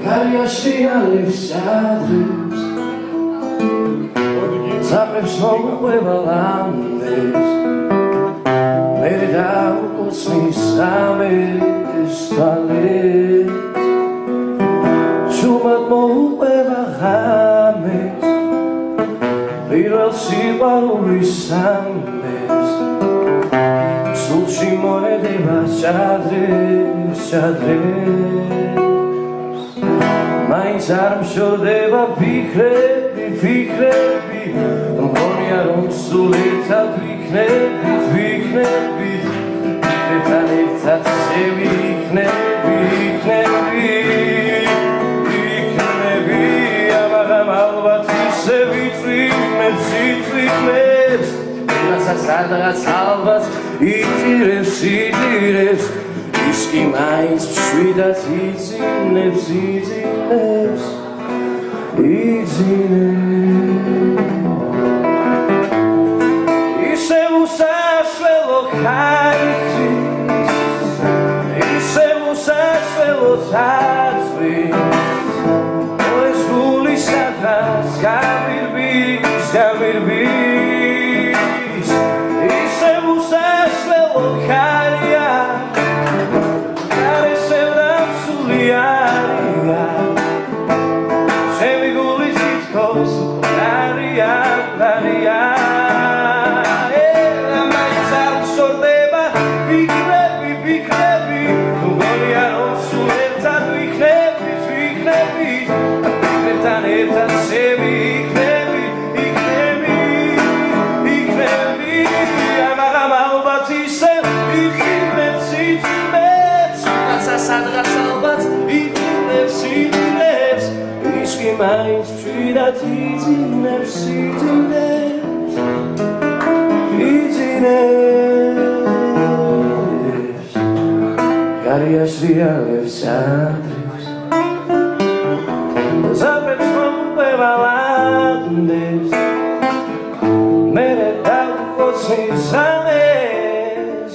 Karjašrijales adres Zapeš mogueva landes Mere daukosni sames tales Čumat mogueva james Pirvel sivarulis sames Sluči moje deva šadres Mains ar mშორდება ფიქრები მგონია რომ სულ ერთად ვიქნებით ფიქრებთან ერთად შევიქნები ამაღამ ალბათ ისე ვიწვიმებს რასაც სადღაც ალბათ იწირებს ის კი მაინც მშვიდად იძინებს ისევ უსასვლელო ხალხის ისევ უსასვლელო თაცვის ეს გული სადღაც გავირბის ისევ უსასვლელო ხალხია Mains mშვიდად იძინებს Karjašrijales adres Zapeš mogueva landes Mere daukosni sames